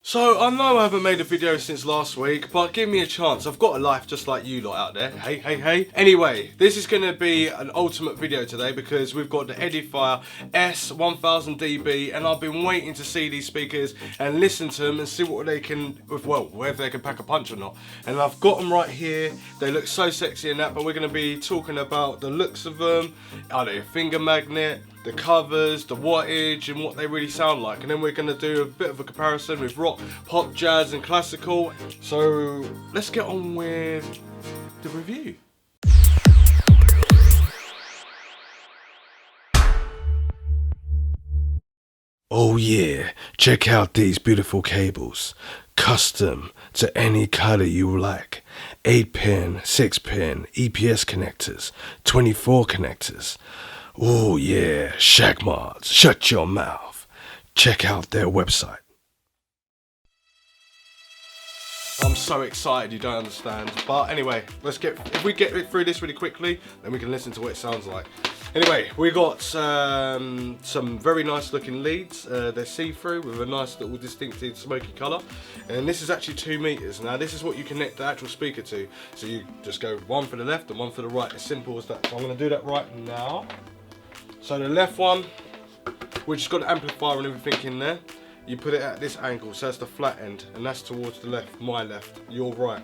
So, I know I haven't made a video since last week, but give me a chance. I've got a life just like you lot out there. Hey, hey, hey. Anyway, this is going to be an ultimate video today because we've got the Edifier S1000 dB, and I've been waiting to see these speakers and listen to them and see what they can, well, whether they can pack a punch or not. And I've got them right here. They look so sexy and that, but we're going to be talking about the looks of them, are they a finger magnet, the covers, the wattage, and what they really sound like. And then we're going to do a bit of a comparison with rock, pop, jazz and classical. So let's get on with the review. Oh yeah, check out these beautiful cables. Custom to any color you like. 8-pin, 6-pin, EPS connectors, 24 connectors. Oh yeah, Shagmods, shut your mouth. Check out their website. I'm so excited you don't understand. But anyway, if we get through this really quickly, then we can listen to what it sounds like. Anyway, we got some very nice looking leads. They're see-through with a nice little distinctive smoky colour. And this is actually 2 meters. Now this is what you connect the actual speaker to. So you just go one for the left and one for the right. As simple as that. So I'm going to do that right now. So the left one, which has got an amplifier and everything in there, you put it at this angle, so that's the flat end, and that's towards the left, my left, your right.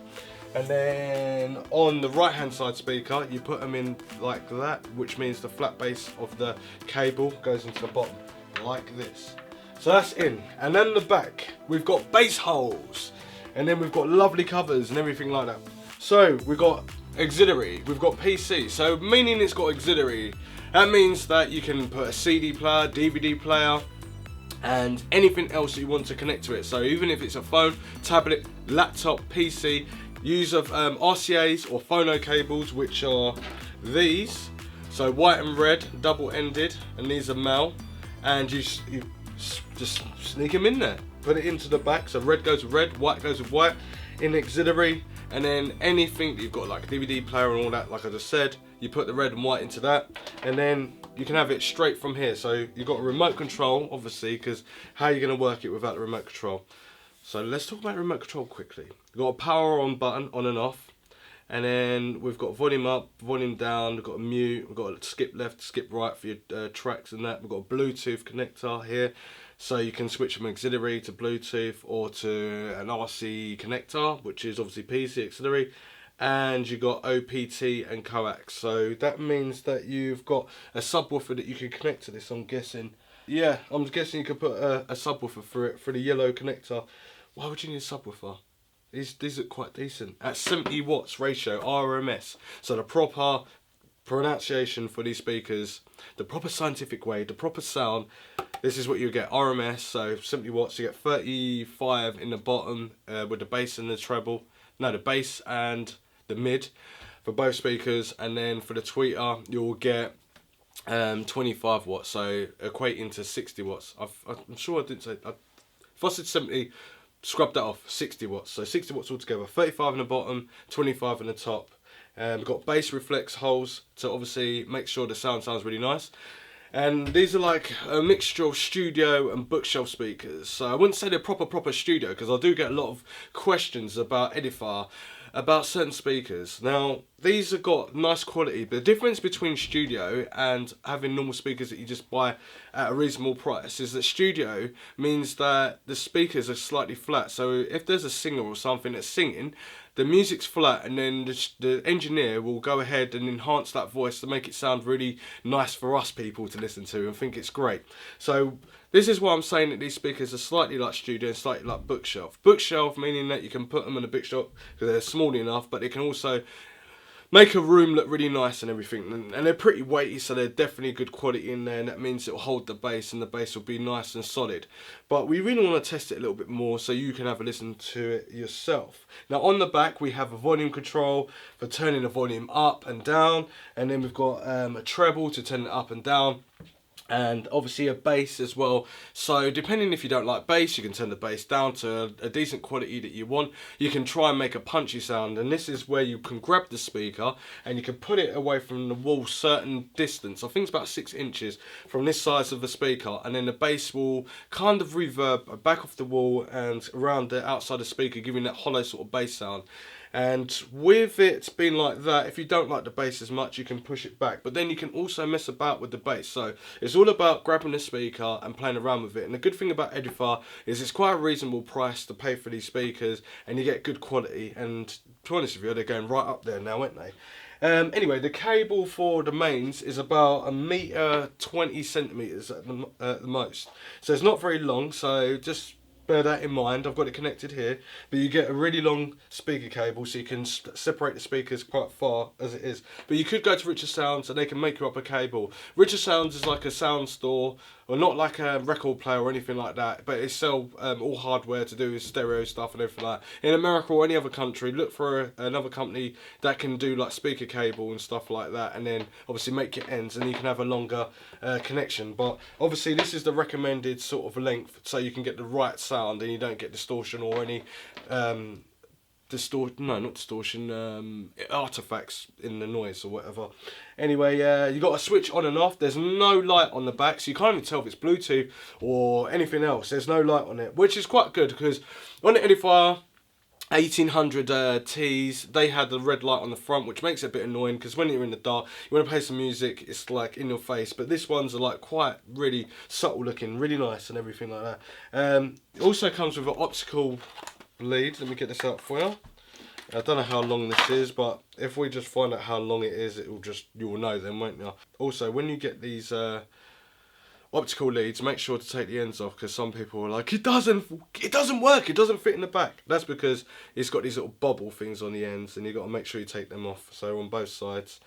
And then on the right hand side speaker, you put them in like that, which means the flat base of the cable goes into the bottom, like this. So that's in. And then the back, we've got bass holes, and then we've got lovely covers and everything like that. So we've got auxiliary, we've got PC, so meaning it's got auxiliary. That means that you can put a CD player, DVD player, and anything else that you want to connect to it. So even if it's a phone, tablet, laptop, PC, use of RCAs or phono cables, which are these. So white and red, double-ended, and these are male. And you just sneak them in there. Put it into the back, so red goes with red, white goes with white, in auxiliary. And then anything that you've got, like a DVD player and all that, like I just said, you put the red and white into that, and then you can have it straight from here. So you've got a remote control, obviously, because how are you going to work it without the remote control? So let's talk about the remote control quickly. We've got a power on button, on and off, and then we've got volume up, volume down, we've got a mute, we've got a skip left, skip right for your tracks and that. We've got a Bluetooth connector here, so you can switch from auxiliary to Bluetooth or to an RC connector, which is obviously PC auxiliary. And you got OPT and coax, so that means that you've got a subwoofer that you can connect to this. I'm guessing, yeah, I'm guessing you could put a subwoofer for it, for the yellow connector. Why would you need a subwoofer? These look quite decent at 70 watts ratio RMS. So the proper pronunciation for these speakers, the proper scientific way, the proper sound. This is what you get, RMS. So 70 watts. You get 35 in the bottom with the bass and the treble. No, the bass and the mid for both speakers, and then for the tweeter you'll get 25 watts, so equating to 60 watts. I'm sure I didn't say, if I said 70, scrub that off, 60 watts. So 60 watts altogether, 35 in the bottom, 25 in the top. We've got bass reflex holes to obviously make sure the sound sounds really nice. And these are like a mixture of studio and bookshelf speakers. So I wouldn't say they're proper studio, because I do get a lot of questions about Edifier, about certain speakers. Now, these have got nice quality, but the difference between studio and having normal speakers that you just buy at a reasonable price is that studio means that the speakers are slightly flat. So if there's a singer or something that's singing, the music's flat, and then the engineer will go ahead and enhance that voice to make it sound really nice for us people to listen to and think it's great. So this is why I'm saying that these speakers are slightly like studio and slightly like bookshelf. Bookshelf meaning that you can put them in a bookshelf because they're small enough, but they can also make a room look really nice and everything. And they're pretty weighty, so they're definitely good quality in there, and that means it'll hold the bass, and the bass will be nice and solid. But we really want to test it a little bit more so you can have a listen to it yourself. Now on the back we have a volume control for turning the volume up and down, and then we've got a treble to turn it up and down. and obviously a bass as well. So depending if you don't like bass, you can turn the bass down to a decent quality that you want. You can try and make a punchy sound, and this is where you can grab the speaker and you can put it away from the wall certain distance. I think it's about 6 inches from this size of the speaker, and then the bass will kind of reverb back off the wall and around the outside of the speaker, giving that hollow sort of bass sound. And with it being like that, if you don't like the bass as much, you can push it back. But then you can also mess about with the bass. So it's all about grabbing the speaker and playing around with it. And the good thing about Edifier is it's quite a reasonable price to pay for these speakers, and you get good quality. And to be honest with you, they're going right up there now, aren't they? Anyway, the cable for the mains is about 1 meter 20 centimeters at the most. So it's not very long, so just bear that in mind. I've got it connected here, but you get a really long speaker cable, so you can separate the speakers quite far as it is. But you could go to Richer Sounds and they can make you up a cable. Richer Sounds is like a sound store, or not like a record player or anything like that, but they sell all hardware to do with stereo stuff and everything like that. In America or any other country, look for another company that can do like speaker cable and stuff like that, and then obviously make your ends and you can have a longer connection. But obviously this is the recommended sort of length, so you can get the right sound and you don't get distortion or any artifacts in the noise or whatever. Anyway, you got a switch on and off. There's no light on the back, so you can't even tell if it's Bluetooth or anything else. There's no light on it, which is quite good, because on the Edifier 1800 T's, they had the red light on the front, which makes it a bit annoying, because when you're in the dark, you want to play some music, it's like in your face. But this one's are like quite really subtle looking, really nice and everything like that. It also comes with an optical lead. Let me get this out for you. I don't know how long this is, but if we just find out how long it is, you'll know then, won't you? Also, when you get these optical leads, make sure to take the ends off, because some people are like, it doesn't work, it doesn't fit in the back. That's because it's got these little bobble things on the ends, and you've got to make sure you take them off. So on both sides.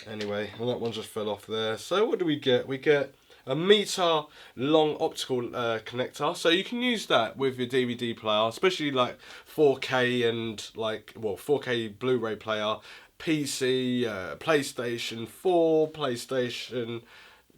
Anyway, and that one just fell off there. So what do we get? We get a meter long optical connector, so you can use that with your DVD player, especially like 4K and like, well, 4K Blu-ray player, PC, PlayStation 4, PlayStation,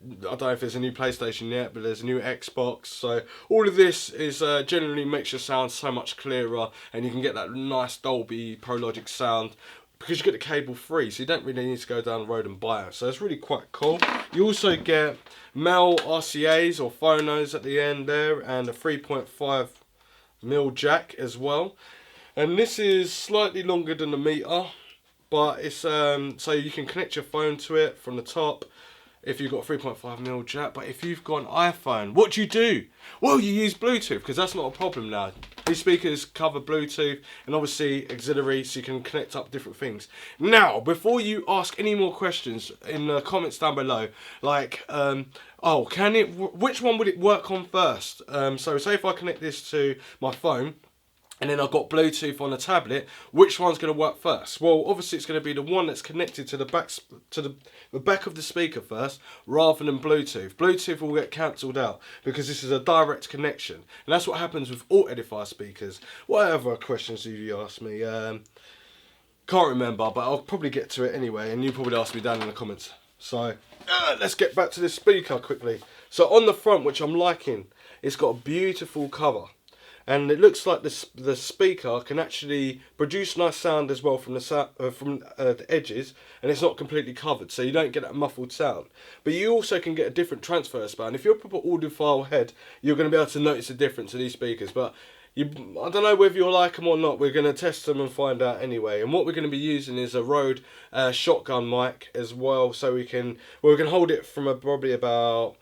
I don't know if there's a new PlayStation yet, but there's a new Xbox. So all of this is generally makes your sound so much clearer, and you can get that nice Dolby Pro Logic sound, because you get the cable free, so you don't really need to go down the road and buy it. So it's really quite cool. You also get male RCAs or phonos at the end there, and a 3.5mm jack as well. And this is slightly longer than the meter, but it's so you can connect your phone to it from the top if you've got a 3.5mm jack. But if you've got an iPhone, what do you do? Well, you use Bluetooth, because that's not a problem now. These speakers cover Bluetooth and obviously auxiliary, so you can connect up different things. Now, before you ask any more questions in the comments down below, like, oh, which one would it work on first? So say if I connect this to my phone, and then I've got Bluetooth on a tablet, which one's going to work first? Well, obviously it's going to be the one that's connected to the back of the speaker first, rather than Bluetooth. Bluetooth will get cancelled out, because this is a direct connection, and that's what happens with all Edifier speakers. What other questions do you ask me? Can't remember, but I'll probably get to it anyway, and you probably ask me down in the comments. So let's get back to this speaker quickly. So on the front, which I'm liking, it's got a beautiful cover. And it looks like the speaker can actually produce nice sound as well from the edges, and it's not completely covered, so you don't get that muffled sound. But you also can get a different transfer span. If you're a proper audiophile head, you're going to be able to notice the difference in these speakers. But I don't know whether you'll like them or not. We're going to test them and find out anyway. And what we're going to be using is a Rode shotgun mic as well, so we can hold it from probably about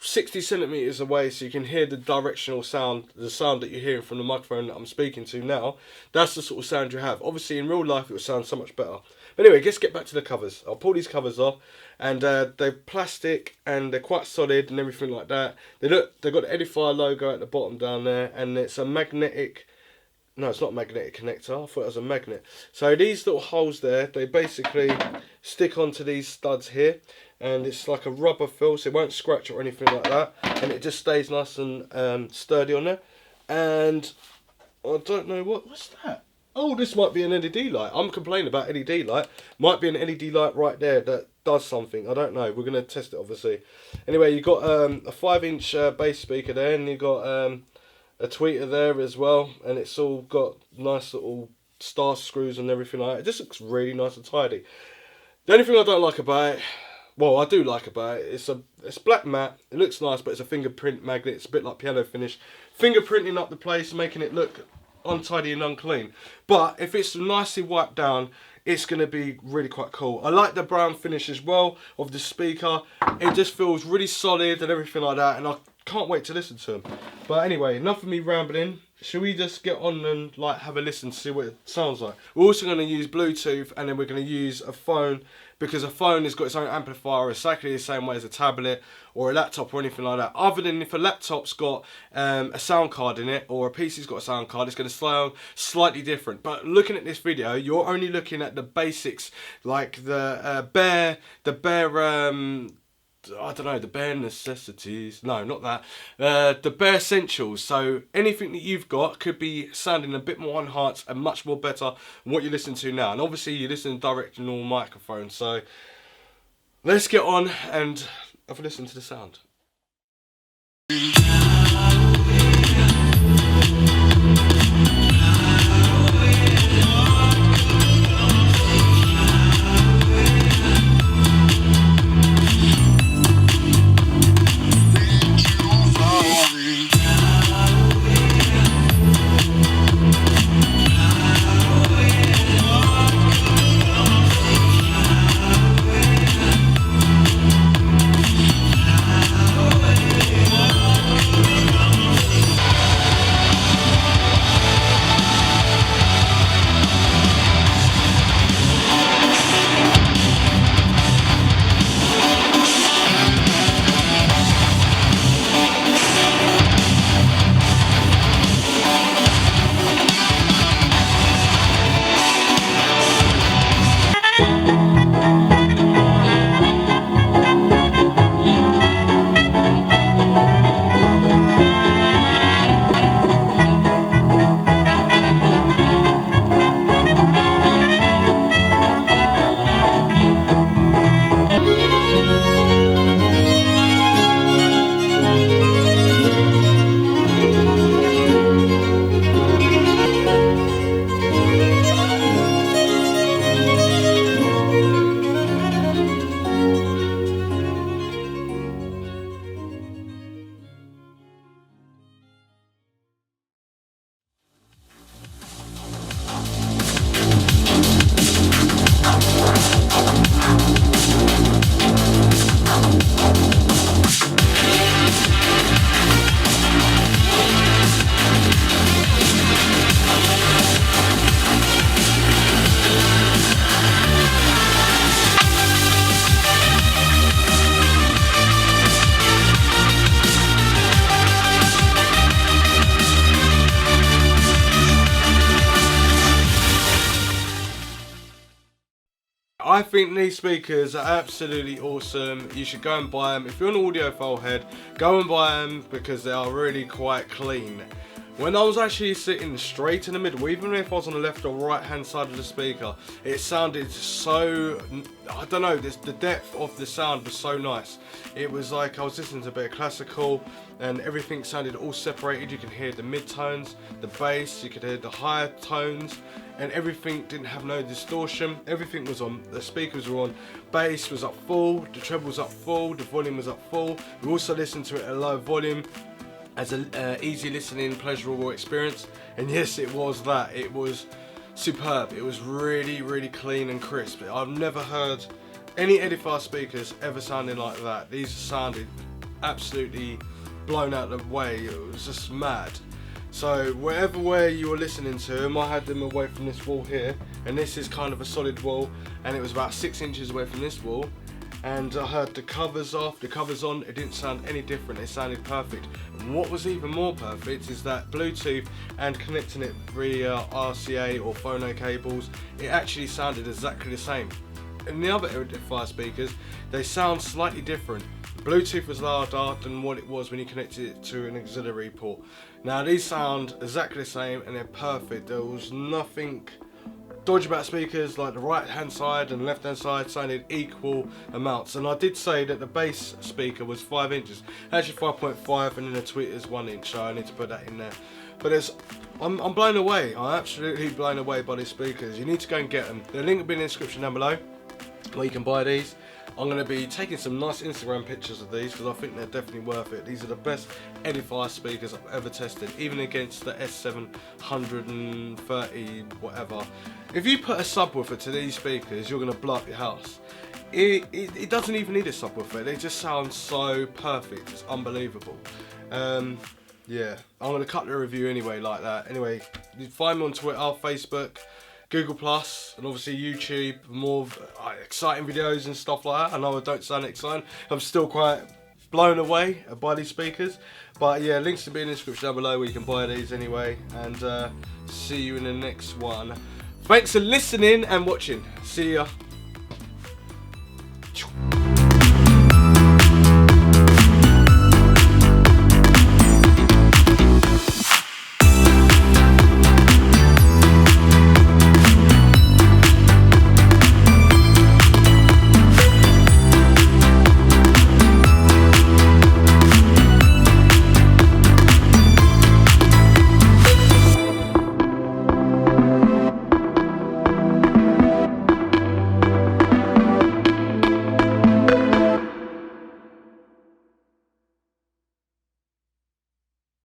60 centimeters away, so you can hear the directional sound, the sound that you're hearing from the microphone that I'm speaking to now. That's the sort of sound you have. Obviously in real life it will sound so much better. But anyway, let's get back to the covers. I'll pull these covers off, and they're plastic and they're quite solid and everything like that. They've got the Edifier logo at the bottom down there, and it's a magnetic, no, it's not a magnetic connector, I thought it was a magnet. So these little holes there, they basically stick onto these studs here, and it's like a rubber fill, so it won't scratch or anything like that, and it just stays nice and sturdy on there. And I don't know what's that? Oh, this might be an LED light. I'm complaining about LED light. Might be an LED light right there that does something. I don't know. We're gonna test it obviously. Anyway, you got a 5-inch bass speaker there, and you got a tweeter there as well, and it's all got nice little star screws and everything like that. It just looks really nice and tidy. The only thing I don't like about it, well, I do like about it, it's black matte. It looks nice, but it's a fingerprint magnet. It's a bit like piano finish, fingerprinting up the place, making it look untidy and unclean. But if it's nicely wiped down, it's going to be really quite cool. I like the brown finish as well of the speaker. It just feels really solid and everything like that, and I can't wait to listen to them. But anyway, enough of me rambling. Should we just get on and like have a listen to see what it sounds like? We're also going to use Bluetooth, and then we're going to use a phone, because a phone has got its own amplifier exactly the same way as a tablet or a laptop or anything like that. Other than if a laptop's got a sound card in it, or a PC's got a sound card, it's going to sound slightly different. But looking at this video, you're only looking at the basics, like the bare I don't know, the bare necessities. No, not that. The bare essentials. So anything that you've got could be sounding a bit more enhanced and much more better than what you listen to now. And obviously you're listening direct to normal microphone. So let's get on and have a listen to the sound. I think these speakers are absolutely awesome. You should go and buy them. If you're an audiophile head, go and buy them because they are really quite clean. When I was actually sitting straight in the middle, even if I was on the left or right hand side of the speaker, it sounded so, I don't know, the depth of the sound was so nice. It was like I was listening to a bit of classical and everything sounded all separated. You could hear the mid-tones, the bass, you could hear the higher tones, and everything didn't have no distortion. Everything was on, the speakers were on, bass was up full, the treble was up full, the volume was up full. We also listened to it at a low volume as an easy listening, pleasurable experience. And yes, it was that. It was superb. It was really, really clean and crisp. I've never heard any Edifier speakers ever sounding like that. These sounded absolutely blown out of the way. It was just mad. So wherever way you were listening to them, I had them away from this wall here, and this is kind of a solid wall, and it was about 6 inches away from this wall. And I heard the covers off, the covers on, it didn't sound any different, it sounded perfect. And what was even more perfect is that Bluetooth and connecting it via RCA or phono cables, it actually sounded exactly the same. In the other Edifier speakers, they sound slightly different. Bluetooth was louder than what it was when you connected it to an auxiliary port. Now these sound exactly the same and they're perfect. There was nothing dodgy about speakers, like the right hand side and left hand side sounded equal amounts, and I did say that the bass speaker was 5 inches, actually 5.5, and then the tweeter is 1 inch, so I need to put that in there. But I'm blown away. I'm absolutely blown away by these speakers. You need to go and get them. The link will be in the description down below where you can buy these. I'm going to be taking some nice Instagram pictures of these because I think they're definitely worth it. These are the best Edifier speakers I've ever tested, even against the S730 whatever. If you put a subwoofer to these speakers, you're going to blow up your house. It doesn't even need a subwoofer. They just sound so perfect. It's unbelievable. Yeah, I'm going to cut the review anyway like that. Anyway, you find me on Twitter, Facebook, Google+, and obviously YouTube for more exciting videos and stuff like that. I know I don't sound exciting. I'm still quite blown away by these speakers. But yeah, links to be in the description down below where you can buy these anyway. And see you in the next one. Thanks for listening and watching. See ya.